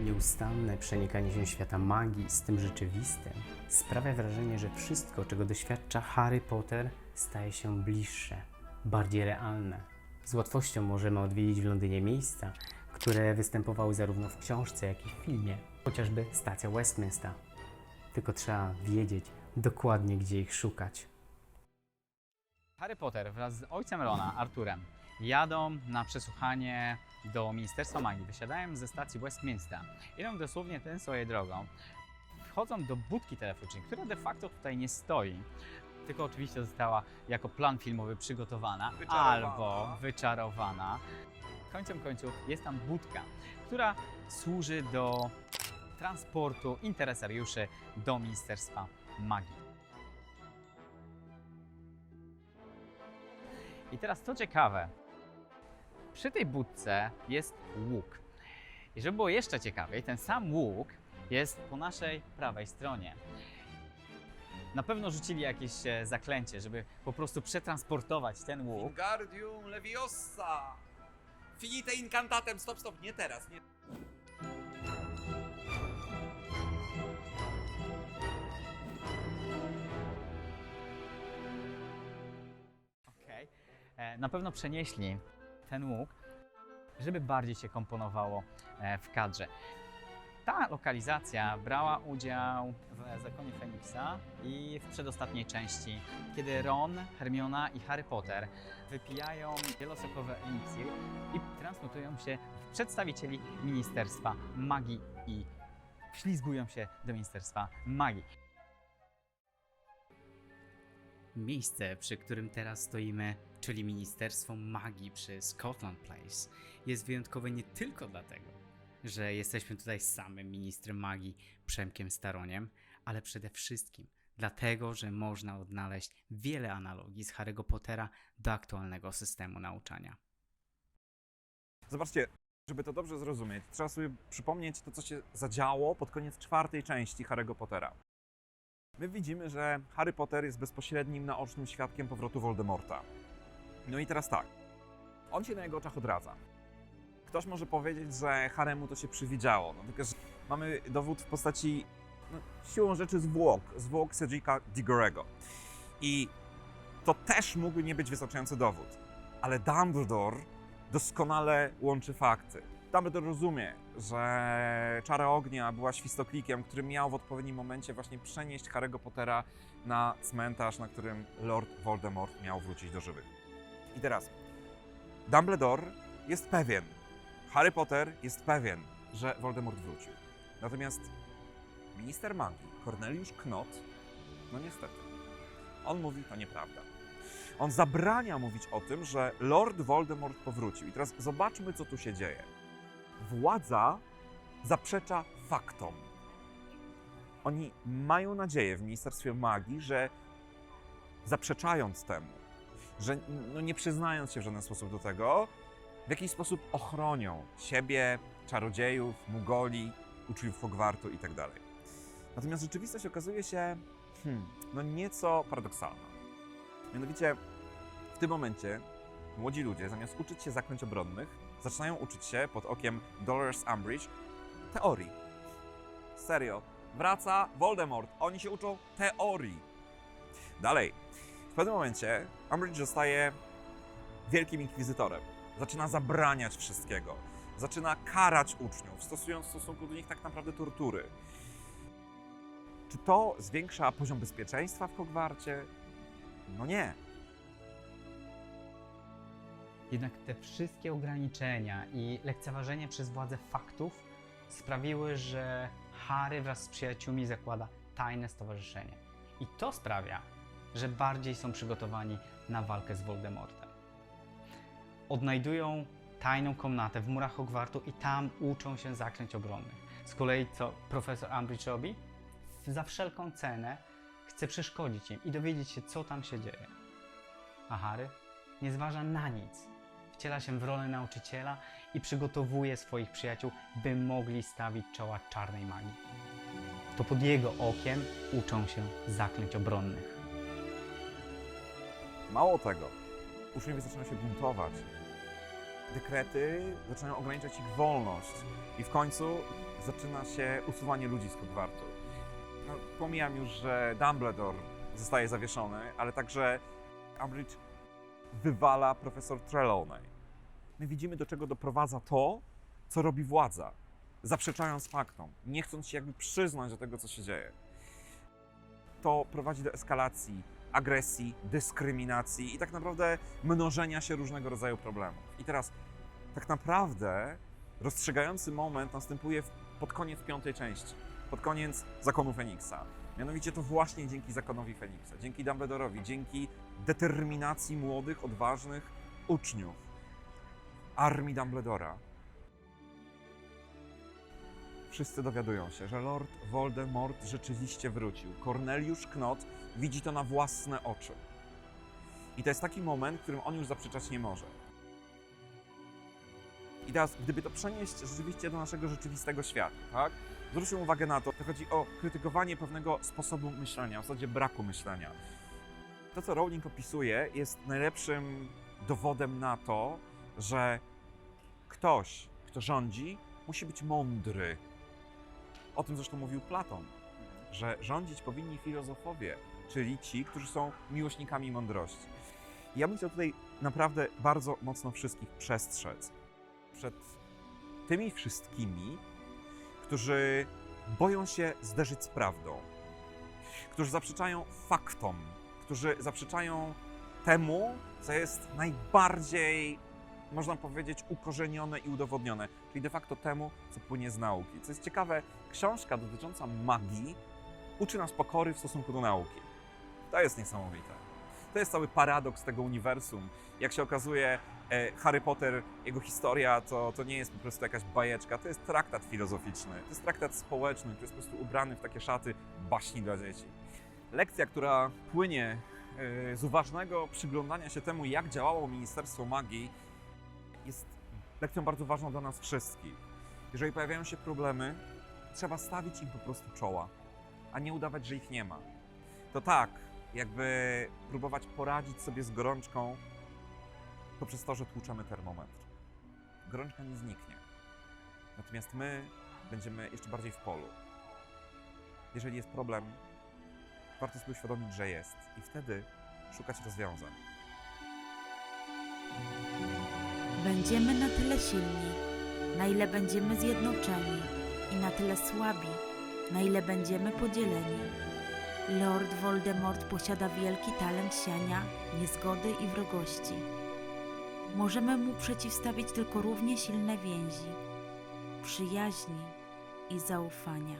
Nieustanne przenikanie się świata magii z tym rzeczywistym sprawia wrażenie, że wszystko, czego doświadcza Harry Potter, staje się bliższe, bardziej realne. Z łatwością możemy odwiedzić w Londynie miejsca, które występowały zarówno w książce, jak i w filmie, chociażby stacja Westminster. Tylko trzeba wiedzieć dokładnie, gdzie ich szukać. Harry Potter wraz z ojcem Rona, Arturem, jadą na przesłuchanie do Ministerstwa Magii. Wysiadają ze stacji Westminster. Idą dosłownie tę swoją drogą. Wchodzą do budki telefonicznej, która de facto tutaj nie stoi, tylko oczywiście została jako plan filmowy przygotowana albo wyczarowana. Końcem końców jest tam budka, która służy do transportu interesariuszy do Ministerstwa Magii. I teraz co ciekawe, przy tej budce jest łuk. I żeby było jeszcze ciekawiej, ten sam łuk jest po naszej prawej stronie. Na pewno rzucili jakieś zaklęcie, żeby po prostu przetransportować ten łuk. Wingardium Leviosa! Finite incantatem! Stop, nie teraz, nie. Okay. Na pewno przenieśli ten łuk, żeby bardziej się komponowało w kadrze. Ta lokalizacja brała udział w Zakonie Feniksa i w przedostatniej części, kiedy Ron, Hermiona i Harry Potter wypijają wielosokowy eliksir i transmutują się w przedstawicieli Ministerstwa Magii i wślizgują się do Ministerstwa Magii. Miejsce, przy którym teraz stoimy, czyli Ministerstwo Magii przy Scotland Place, jest wyjątkowe nie tylko dlatego, że jesteśmy tutaj z samym ministrem magii Przemkiem Staroniem, ale przede wszystkim dlatego, że można odnaleźć wiele analogii z Harry'ego Pottera do aktualnego systemu nauczania. Zobaczcie, żeby to dobrze zrozumieć, trzeba sobie przypomnieć to, co się zadziało pod koniec czwartej części Harry'ego Pottera. My widzimy, że Harry Potter jest bezpośrednim, naocznym świadkiem powrotu Voldemorta. No i teraz tak, on się na jego oczach odradza. Ktoś może powiedzieć, że Haremu to się przywidziało, no tylko że mamy dowód w postaci, siłą rzeczy zwłok Cedrica Diggory'ego. I to też mógł nie być wystarczający dowód. Ale Dumbledore doskonale łączy fakty. Dumbledore rozumie, że Czara Ognia była świstoklikiem, który miał w odpowiednim momencie właśnie przenieść Harry'ego Pottera na cmentarz, na którym Lord Voldemort miał wrócić do żywych. I teraz, Dumbledore jest pewien, Harry Potter jest pewien, że Voldemort wrócił. Natomiast minister magii, Cornelius Knott, no niestety, on mówi, to nieprawda. On zabrania mówić o tym, że Lord Voldemort powrócił. I teraz zobaczmy, co tu się dzieje. Władza zaprzecza faktom. Oni mają nadzieję w Ministerstwie Magii, że zaprzeczając temu, że nie przyznając się w żaden sposób do tego, w jakiś sposób ochronią siebie, czarodziejów, mugoli, uczniów Hogwartu itd. Natomiast rzeczywistość okazuje się nieco paradoksalna. Mianowicie w tym momencie młodzi ludzie, zamiast uczyć się zaklęć obronnych, zaczynają uczyć się pod okiem Dolores Umbridge teorii. Serio. Wraca Voldemort. Oni się uczą teorii. Dalej. W pewnym momencie Umbridge zostaje wielkim inkwizytorem. Zaczyna zabraniać wszystkiego. Zaczyna karać uczniów, stosując w stosunku do nich tak naprawdę tortury. Czy to zwiększa poziom bezpieczeństwa w Hogwarcie? No nie. Jednak te wszystkie ograniczenia i lekceważenie przez władzę faktów sprawiły, że Harry wraz z przyjaciółmi zakłada tajne stowarzyszenie. I to sprawia, że bardziej są przygotowani na walkę z Voldemortem. Odnajdują tajną komnatę w murach Hogwartu i tam uczą się zaklęć obronnych. Z kolei co profesor Umbridge robi? Za wszelką cenę chce przeszkodzić im i dowiedzieć się, co tam się dzieje. A Harry nie zważa na nic. Wciela się w rolę nauczyciela i przygotowuje swoich przyjaciół, by mogli stawić czoła czarnej magii. To pod jego okiem uczą się zaklęć obronnych. Mało tego, uczniowie zaczynają się buntować. dekrety zaczynają ograniczać ich wolność i w końcu zaczyna się usuwanie ludzi z Hogwartu. No, pomijam już, że Dumbledore zostaje zawieszony, ale także Umbridge wywala profesor Trelawney. My widzimy, do czego doprowadza to, co robi władza, zaprzeczając faktom, nie chcąc się jakby przyznać do tego, co się dzieje. To prowadzi do eskalacji, agresji, dyskryminacji i tak naprawdę mnożenia się różnego rodzaju problemów. I teraz tak naprawdę rozstrzygający moment następuje pod koniec 5. części, pod koniec Zakonu Feniksa. Mianowicie to właśnie dzięki Zakonowi Feniksa, dzięki Dumbledorowi, dzięki determinacji młodych, odważnych uczniów armii Dumbledora. Wszyscy dowiadują się, że Lord Voldemort rzeczywiście wrócił. Corneliusz Knott widzi to na własne oczy. I to jest taki moment, w którym on już zaprzeczać nie może. I teraz, gdyby to przenieść rzeczywiście do naszego rzeczywistego świata, tak? Zwróćmy uwagę na to, chodzi o krytykowanie pewnego sposobu myślenia, w zasadzie braku myślenia. To, co Rowling opisuje, jest najlepszym dowodem na to, że ktoś, kto rządzi, musi być mądry. O tym zresztą mówił Platon, że rządzić powinni filozofowie, czyli ci, którzy są miłośnikami mądrości. I ja bym chciał tutaj naprawdę bardzo mocno wszystkich przestrzec przed tymi wszystkimi, którzy boją się zderzyć z prawdą, którzy zaprzeczają faktom, którzy zaprzeczają temu, co jest najbardziej, można powiedzieć, ukorzenione i udowodnione, czyli de facto temu, co płynie z nauki. Co jest ciekawe, książka dotycząca magii uczy nas pokory w stosunku do nauki. To jest niesamowite. To jest cały paradoks tego uniwersum. Jak się okazuje, Harry Potter, jego historia to nie jest po prostu jakaś bajeczka, to jest traktat filozoficzny, to jest traktat społeczny, który jest po prostu ubrany w takie szaty baśni dla dzieci. Lekcja, która płynie z uważnego przyglądania się temu, jak działało Ministerstwo Magii, jest lekcją bardzo ważną dla nas wszystkich. Jeżeli pojawiają się problemy, trzeba stawić im po prostu czoła, a nie udawać, że ich nie ma. To tak, jakby próbować poradzić sobie z gorączką poprzez to, że tłuczemy termometr. Gorączka nie zniknie. Natomiast my będziemy jeszcze bardziej w polu. Jeżeli jest problem, warto sobie uświadomić, że jest i wtedy szukać rozwiązań. Będziemy na tyle silni, na ile będziemy zjednoczeni i na tyle słabi, na ile będziemy podzieleni. Lord Voldemort posiada wielki talent siania niezgody i wrogości. Możemy mu przeciwstawić tylko równie silne więzi, przyjaźni i zaufania.